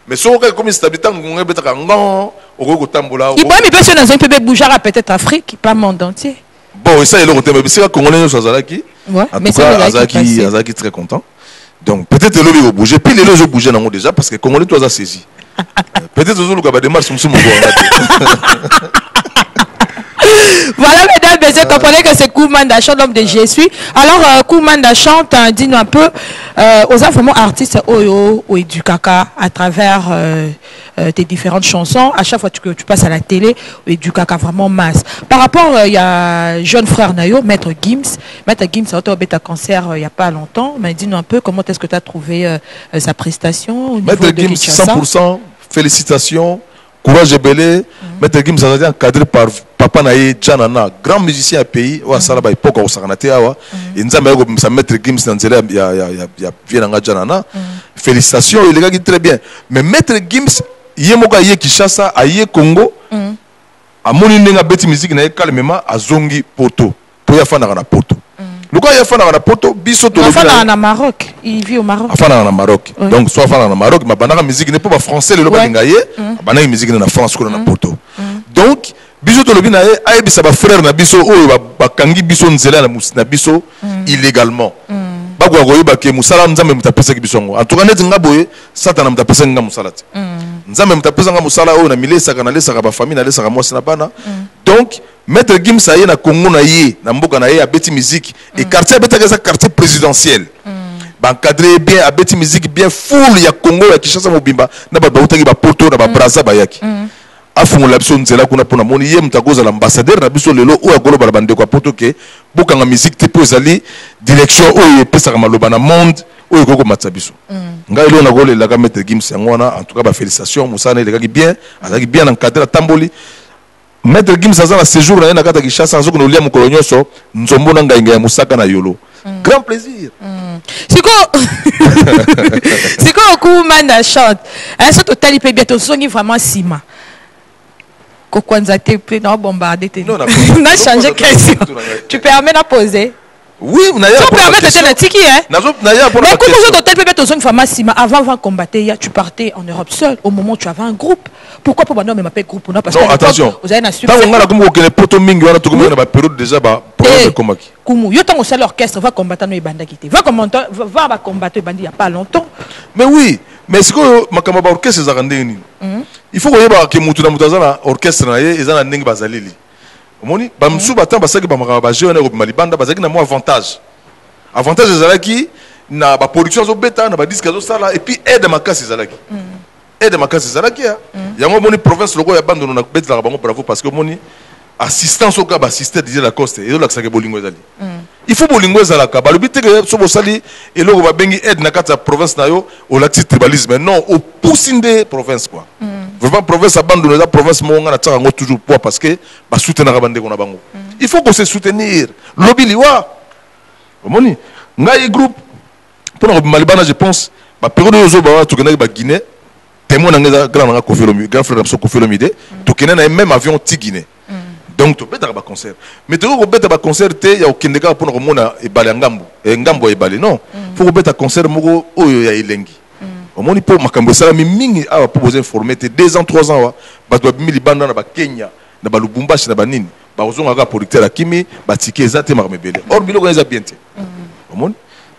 Mais sur le comme stabilité on est peut-être en au tambola. Il peut même personne dans un peu bouger à peut-être Afrique, pas monde entier. Bon, et ça est le côté mais c'est congolais sur Azalaki. Ouais, mais c'est Azaki très content. Donc peut-être le va bouger, puis les autres bouger non déjà parce que congolais toi a saisi. Peut-être aux autres démarche sur mon Voilà, mesdames, messieurs, comprenez que c'est Koumanda chante, l'homme de Jésus. Alors, Koumanda chante, dis-nous un peu, aux vraiment artistes Oyo ou Edukaka à travers tes différentes chansons. À chaque fois que tu passes à la télé, Edukaka vraiment masse. Par rapport, il y a jeune frère Nayo, Maître Gims. Maître Gims a été à concert il n'y a pas longtemps. Mais dis-nous un peu comment est-ce que tu as trouvé sa prestation au niveau Maître de Gims, Kinshasa. 100%, félicitations. Courage et belé. Maître Gims a été encadré par Papa Naye Djanana, grand musicien à pays. Ou à Salaba, époque au Saranate. Et nous avons Maître Gims dans le Viennanga Djanana. Félicitations, il est très bien. Mais Maître Gims, il y a Kinshasa, il y a Congo. À mon inenga beti musique na calmement à Zongi Poto. Pour y faire na Poto. Le gars il a fait na Poto, biso to. Il a au Maroc. Il vit au Maroc. Il a fait Maroc. Donc soit fait na Maroc, mais banana musique n'est pas français le loba ngaye. Banana musique na France ko na Poto. Donc biso to lobi na ye ayebisa ba frère na biso oyo ba kangi biso nzela na biso illégalement. Bagwa koyeba ke musala nzambe mutapesa ki biso ngo. En tout cas net nga boye satana mutapesa nga musala ti. Nzambe mutapesa nga musala oyo na milesa kana lesa ka ba famille na lesa ka mwasi na bana. Donc Maître Gims a na Congo na ye na mboka na ye a beti musique et quartier beta ka quartier présidentiel. Ba encadré bien a beti musique bien full ya Congo ya Kinshasa mobimba na ba utaki ba Porto na ba Brazza ba yaki. Afungola biso nzela kuna pona moni ye mutakoza l'ambassadeur na biso lelo oyo akolo bala bande ko poto ke boka nga musique te pozali direction oyo pesa ka maloba na monde oyo koko matsa biso. Ngai lo na gole la ka Maître Gims ngwana en tout cas ba félicitations musana il est bien azaki bien encadré tamboli. Maître Gims a un séjour na kata Kinshasa nzo konolia mokolo nyonso nzombo na ngai ngai musaka na yolo. Grand plaisir. Siko Koumanda chante. Est-ce que tu as bien ton son vraiment sima. Kokwanza te pe na bombarder te. Non, on a changé question. Tu permets de poser. Oui, on a tu permets de te tiki hein. Mais comment tu as fait ton son vraiment sima avant combattre tu partais en Europe seul au moment où tu avais un groupe. Pourquoi pas non mais m'appelle groupe non parce que attention. Vous avez un succès. Tant on a comme que poto mingi wana to comme na ba période déjà ba problème de combat. Kumu, yo tant au seul orchestre va combattre no ibanda kité. Va combattre ibanda il y a pas longtemps. Mais oui, mais ce que makamba ba orchestre za ndeni. Il faut que que mutu na mutazana orchestre na ye ezana ndenge bazalili. Omoni ba msu batan basaki ba makamba ba jeune ko malibanda bazaki na mo avantage. Avantage ezalaki na ba production zo beta na ba disque zo sala et puis aide makasi ezalaki. Aide makasi ezalaki ya. Yango moni province loko ya bando na betla bango bravo parce que moni assistance au ba assister disait la coste et là que ça ke bolingo ezali. Il faut bolingo ezala ka ba lobi te que so bosali et loko ba bengi aide na kata province na yo au lati tribalisme non au poussinde province quoi. Vraiment province abandonner la province monga na tsanga toujours poids parce que ba soutenir bande ko na bango. Il faut qu'on se soutenir. Lobby liwa. Moni ngai groupe Pour le Malibana, je pense, la période où tu connais la Guinée, témoin dans le grand frère de Kofi Olomide, tu connais même avion Guinée. Donc tu peux faire un concert. Mais tu peux faire un concert, il y a aucun dégât pour le monde et Balangambo. Et Ngambo et Balé, non. Il faut faire un concert, il y a Elengi. Au moins, il faut que mingi pour vous informer, 2 ans, 3 ans, tu dois mis les bandes dans le Kenya, dans le Lubumbashi, dans le Nini, tu as un producteur à Kimi, tu as un Marmebele. Or, il y a bien.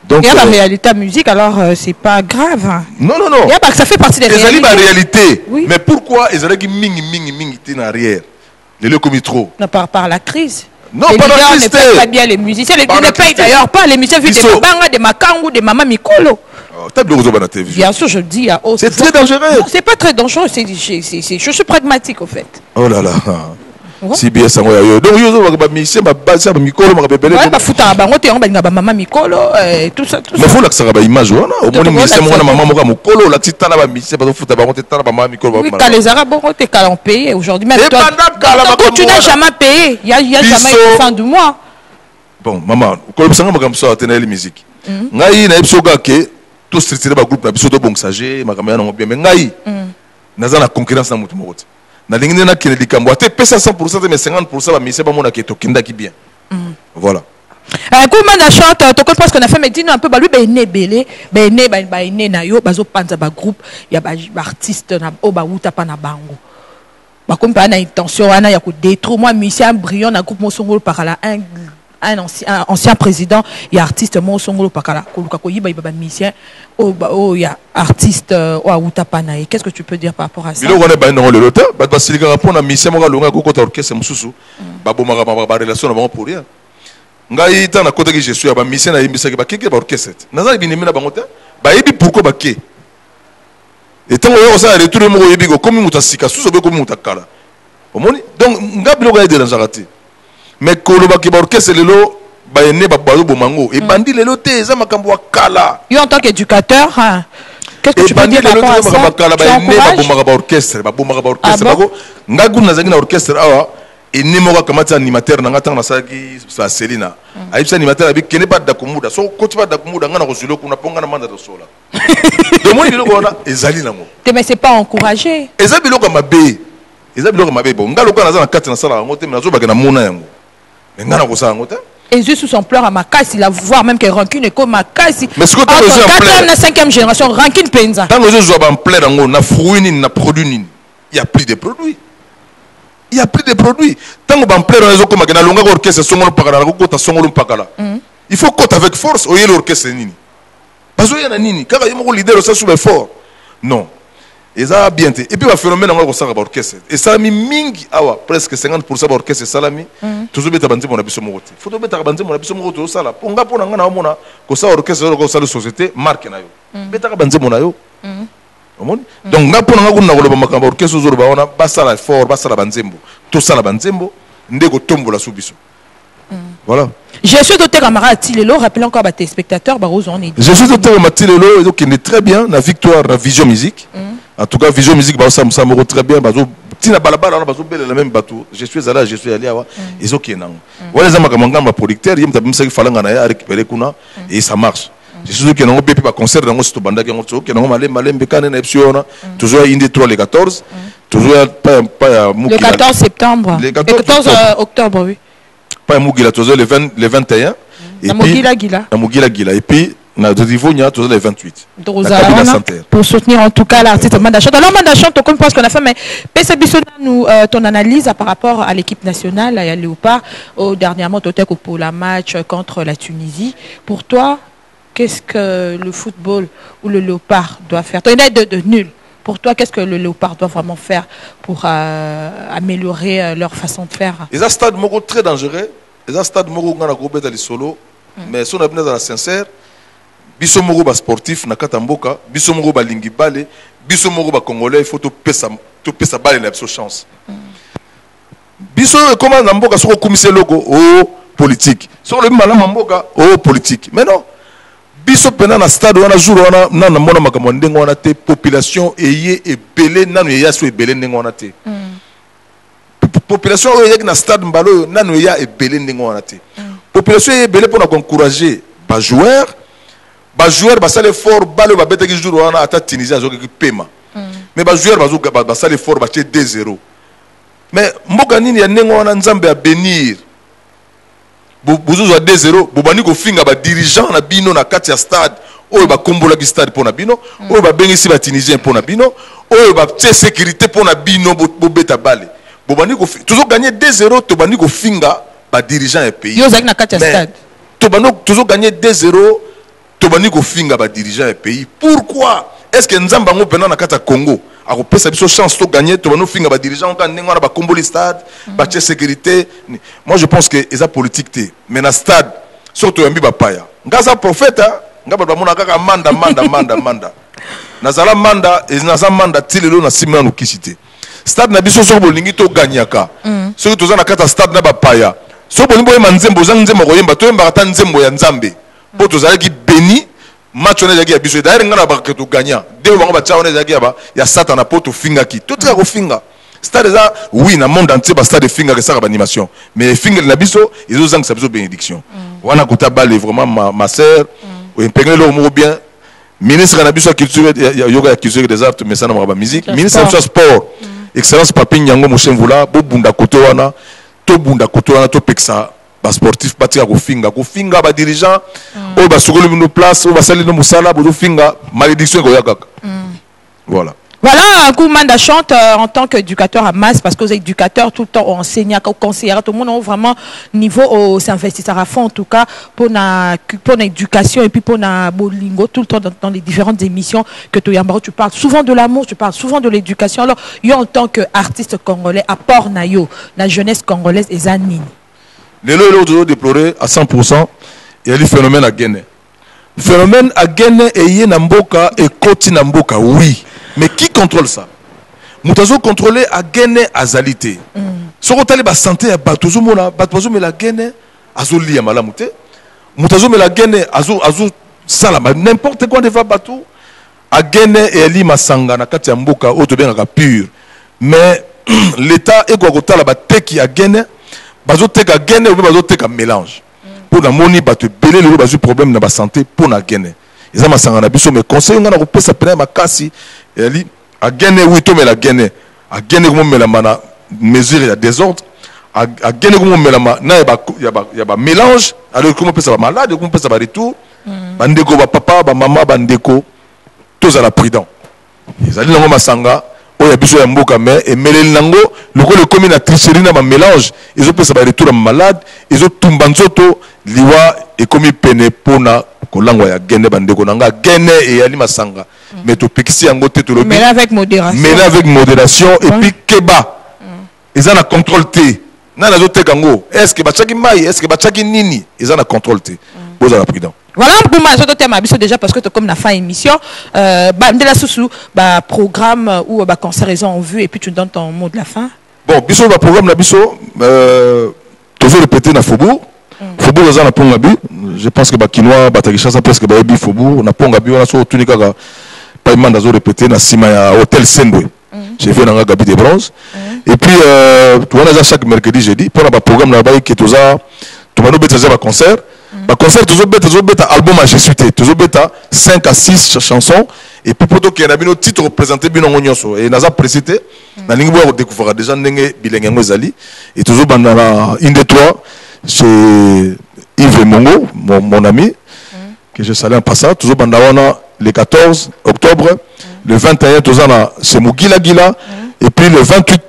Donc, il y a la réalité musique, alors c'est pas grave. Non, non, non. Ça fait partie des réalités. La réalité. Oui. Mais pourquoi ils ont dit mingi en arrière? Les lieux comme trop. Non, par la crise. Non, pas la crise. Ne payent pas bien les musiciens. Ils ne payent d'ailleurs pas les musiciens vu des babanga, des makangou, des mamas mikolo. Bien sûr, je dis à haut. C'est très dangereux. Non, c'est pas très dangereux. Je suis pragmatique au fait. Oh là là. CBS donc yo ba mission ba base ba mikolo ma bebele ba futa ba ngote on ba nga ba mama mikolo tout ça mais faut la ça ba image wana au moins mission mona mama moka mokolo la tita na ba mission ba futa ba ngote tana ba mama mikolo oui quand les arabes ont été calent payé aujourd'hui même toi tu n'as jamais payé il y a jamais eu fin du mois bon maman ko bisanga makam so tena les musique ngai na episoga ke tout structuré ba groupe na biso to bon sage makama na bien mais ngai naza na concurrence na mutu moko na lingine na kene likambo ate pesa 100% mais 50% ba mise ba mona ke to kinda ki bien voilà comment na chante to parce qu'on a fait mais dis un peu ba lui ba né belé ba né na yo bazo panza ba groupe ya ba artiste na o ba wuta pa na bango ba comme pas na intention ana ya ko détruire moi musicien brillant na groupe Mosongolo Pakala un ancien président et artiste Mosongolo Pakala koluka ko yiba ba musicien oh ya artiste o awuta pa na. Qu'est-ce que tu peux dire par rapport à ça? Bilo on est ba non le lota ba basilika rapona musicien mo ka longa ko kota orchestre mususu ba bomaka ba relation na bango pour rien ngai ta na kota ki je suis ba musicien na yimbisa ki ba keke ba orchestre naza binimi na bango te ba yebi pourquoi ba ke et tant on ça retour mo yebi ko comme mutasika suso be comme mutakala omoni donc ngabilo ga ede na jarati mais koloba ki ba orchestre lelo ba ene ba bazo bomango et bandi lelo te za makambo wa kala yo en tant qu'éducateur qu'est-ce que tu peux dire par rapport à ça? Tu encourages? Ba orchestre ba bako ngagu na zangi na orchestre awa ene mo ka kamati animateur na ngata na saki sa Selina aipsa animateur abi kene pas dakumuda so koti pas dakumuda ngana ko zulo kuna ponga na manda to sola de moni biloko na ezali nango mais c'est pas encouragé ezali biloko mabe bon ngalo kana za na kati na sala ngote mais nazo ba na mona yango ngana ko sa ngote et juste sous son pleur à ma casse, il a voir même que rancune est comme ma casse. Mais ce que tu as besoin en plein, la 5e génération, rancune penza. Quand les gens en plein, on a fruit, on a produit, il y a plus de produits. Il y a plus de produits. Tant qu'on en plein, on a comme un longa orchestre, son pakala, kota son pakala. Il faut côte avec force, au yé l'orchestre nini. Parce qu'il y a nini. Quand il y a un leader, ça sous fort. Non. Et ça a bien été. Et puis, le phénomène, on va voir l'orchestre. Et ça a mis mingi, presque 50% de l'orchestre, ça l'a mis. Toujours bien, tu as mon abisso moté. Il faut que tu aies mon abisso moté au sala. On va pour un gars, que ça, orchestre, que ça, la société, marque na yo. Mais tu as bandé mon ayo. Donc, là, pour un gars, on a un orchestre, on a pas ça la fort, pas ça la banzembo. Tout ça la banzembo, ndego tombo la soubisso. Voilà. Je suis doté camarade Tilelo, rappelez encore à tes spectateurs, je suis doté camarade Tilelo, donc il est très bien, la victoire, la vision musique. En tout cas, Vision Musique, ça me très bien. Je suis allé, je suis allé. Ils ont qui non. Producteur, et ça marche. Je suis sûr qu'il y a un concert dans ce banda qui toujours Indé 3 le 14, toujours pas le 14 septembre. Le 14 octobre, oui. Pas Mugila, toujours le 21. Et puis, et puis, na de niveau il y a toujours les 28 pour soutenir en tout cas l'artiste Mandachon. Alors Mandachon, tu comprends ce qu'on a fait, mais Pesa Bissona nous ton analyse par rapport à l'équipe nationale à Léopard dernièrement pour la match contre la Tunisie. Pour toi, qu'est-ce que le football ou le Léopard doit faire? Tu es de nul. Pour toi, qu'est-ce que le Léopard doit vraiment faire pour améliorer leur façon de faire? Les stades sont très dangereux. Les stades sont solo, mais si on est sincère, biso moko ba sportif na katamboka biso moko ba lingi balé biso moko ba congolais il faut to pesa balé na biso chance biso comment na mboka soko kumise logo politique soko le malama mboka politique mais non biso pena na stade wana jour wana na mona makambo ndengo wana te population eye ebele nanu ya so ebele ndengo wana te population eye na stade mbalo nanu ya ebele ndengo wana te population eye ebele pour encourager ba joueur ba joueur ba sale fort balo ba beta ki jour wana ata Tunisie azo ki pema mais ba joueur ba sale fort ba 2-0 mais mboka nini ya nengo wana nzambe a bénir bozo za 2-0 bobani ko finga ba dirigeant na bino na kati ya stade oyo ba kombola ki stade pona bino oyo ba bengisi ba Tunisien pona bino oyo ba tse sécurité pona bino bo beta bale bobani ko toujours gagner 2-0 to bani ko finga ba dirigeant et pays yo zaki na kati ya stade to bani toujours gagner 2-0 to bani ko finga ba dirigeant et pays pourquoi est-ce que nzamba ngo pena na kati ya Congo a kopesa biso chance to gagner to bani finga ba dirigeant ka nengo na ba komboli stade ba tse sécurité moi je pense que eza politique té mais na stade surtout yambi ba paya ngaza prophète ngaba ba mona kaka manda nazala manda ezinaza manda tilelo na simana no kisité stade na biso so bolingi to gagnaka so to za na kata stade na ba paya so bolingo yema nzembo za nzembo koyemba to yemba kata nzembo ya nzambe po to za ki béni match on ya biso d'ailleurs ngana ba to gagna de ba ba cha on ya satana po to finga ki to tika ko finga stade za oui na monde entier ba stade finga que ça ba animation mais finga na biso ils ont ça biso bénédiction wana kota balé vraiment ma sœur ou impégner le mot bien ministre na biso culture yoga culture des arts mais ça na ba musique ministre de sport excellence papi nyango moshemvula bo bunda koto wana to bunda koto wana to peksa ba sportif batika ko finga ba dirigeant o ba sokolo mino place o ba sali no musala bo finga malédiction ko yakaka voilà. Voilà, Koumanda chante en tant qu'éducateur à masse, parce que vous êtes éducateur tout le temps, enseignant, conseiller, tout le monde a vraiment niveau s'investir à fond, en tout cas, pour l'éducation et puis pour la bolingo, tout le temps dans les différentes émissions que tu parles souvent de l'amour, tu parles souvent de l'éducation. Alors, yo en tant qu'artiste congolais, apport nayo, la jeunesse congolaise et zanine. Les lots déploré à 100%, il y a le phénomène à Guinée. Phénomène à Guinée et y Namboka et Koti Namboka, oui. Mais qui contrôle ça? Moutazo contrôler à Guinée azalité. Si on a la santé à Batozo Mona, Batozo mais la Guinée azoli à Malamouté. Moutazo mais la Guinée azo salama n'importe quoi de va Batou. À Guinée et Ali Masanga na kati ya mboka auto bien pur. Mais l'État est quoi la bateki à Guinée, bazo tek à Guinée ou bazo tek à mélange. Pour la moni batu belé le bazo problème na ba santé pour na Guinée. Ils ont masanga na biso mais conseil on a repé ça pena makasi. Elle a gagné oui to mais la gagné a gagné comme mais la mana mesure il y a désordre a gagné comme mais la na il y a mélange alors comment peut ça va malade comment peut ça va retour bandeko ba papa ba maman bandeko tous à la prudent ils allaient dans masanga o ya biso ya mboka mais et melel nango le commune a tricherie na ba mélange ils ont peut ça va retour malade ils ont tumbanzoto liwa et comme pene pona kolangwa ya gene bandeko nanga gene et ali masanga mais to pekisi yango te to lobi mais avec modération et puis keba ils ont un contrôle té na nazo te kango est-ce que bachaki mai est-ce que bachaki nini ils ont un contrôle té boza la prudent voilà pour moi je thème abiso déjà parce que comme na fin émission ba ndela susu ba programme ou ba concert ils ont vu et puis tu donnes ton mot de la fin bon biso ba programme na biso toujours répéter na Faubourg Faubourg za na pongabi je pense que bakinois batakisha ça presque ba bi Faubourg na pongabi on a so tunika ka pas manda zo répéter na sima ya hôtel Sendwe j'ai fait na Gabi de Bronze et puis tu vois chaque mercredi jeudi pour ba programme na ba ki toza to mano beta za ba concert toujours beta album à Jésuité toujours beta 5 à 6 chansons et puis pour que na bino titre représenter bino ngonyoso et naza précité na lingi bo découvrir déjà ndenge bilenge ngozali et toujours bandana une des trois chez Yves Mongo, mon ami, que je salue en passant, toujours Bandawana, le 14 octobre, le 21, chez Mugila Gila, et puis le 28,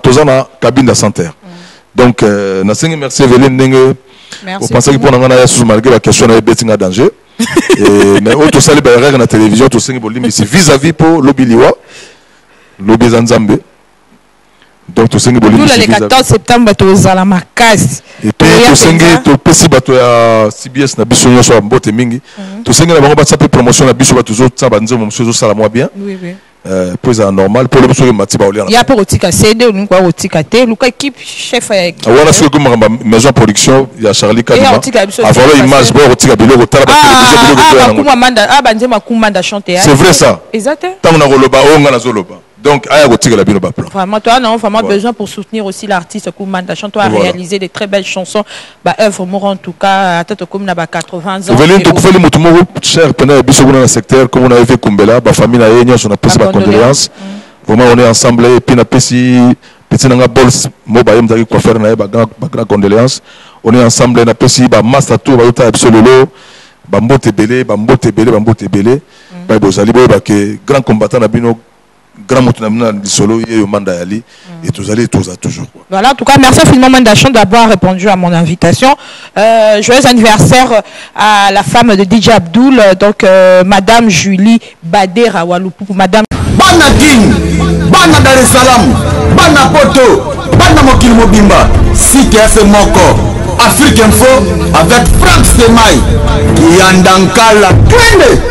Tozana, cabine de santé. Donc, merci Evelyne. Vous pensez que pour nous, malgré la question de betting à danger, mais autre salut dans la télévision, tout c'est vis-à-vis pour l'Obiliwa, l'Obizanzambe. Donc, tout le 14 septembre, tu as la marquage. Et puis, tu peux bato ya CBS na biso nyoso ya mbote mingi. Tu sais que na bango ba tsape promotion na biso ba toujours ça ba nzemo msuzo sala moi bien. Oui oui. Pour ça normal pour le biso ke mati ba olia. Ya pour otika CD ou quoi otika te, luka équipe chef avec. Voilà ce que comme maison production ya Charlie Kadima. Avoir l'image bon otika biloko tala ba télévision biloko. Ah ba nzema kumanda chanter. C'est vrai ça. Exactement. Tant na roloba onga na zoloba. Donc, aya gotika la bino ba plan. Vraiment, toi, non, vraiment besoin pour soutenir aussi l'artiste Koumanda. Toi, a réalisé des très belles chansons. Bah, œuvre, moi, en tout cas, à tête comme na 80 ans. Vous voulez tout faire les moutons, cher, pendant biso dans le secteur, comme on avait fait Kumbela, ba famille na yenya, on a passé ma condoléance. Vraiment, on est ensemble et puis na pesi petit nanga bols, mo ba yem taki quoi faire na ba grand condoléance. On est ensemble na pesi ba master tour ba yota absolument. Bambote belé. Bah, bozali ba que grand combattant na bino. Grand Moutounamina Solo et Manda Yali et tous allez tous à toujours. Voilà, en tout cas, merci infiniment Mandachon d'avoir répondu à mon invitation. Joyeux anniversaire à la femme de DJ Abdoul, donc Madame Julie Badera Walupu, Madame. Bana King, Bana Dar es Salaam, Bana Poto, Bana Mokil Mobimba, CKF Moko, Afrique Info avec Franck Semaï, Kiandankala, Twende.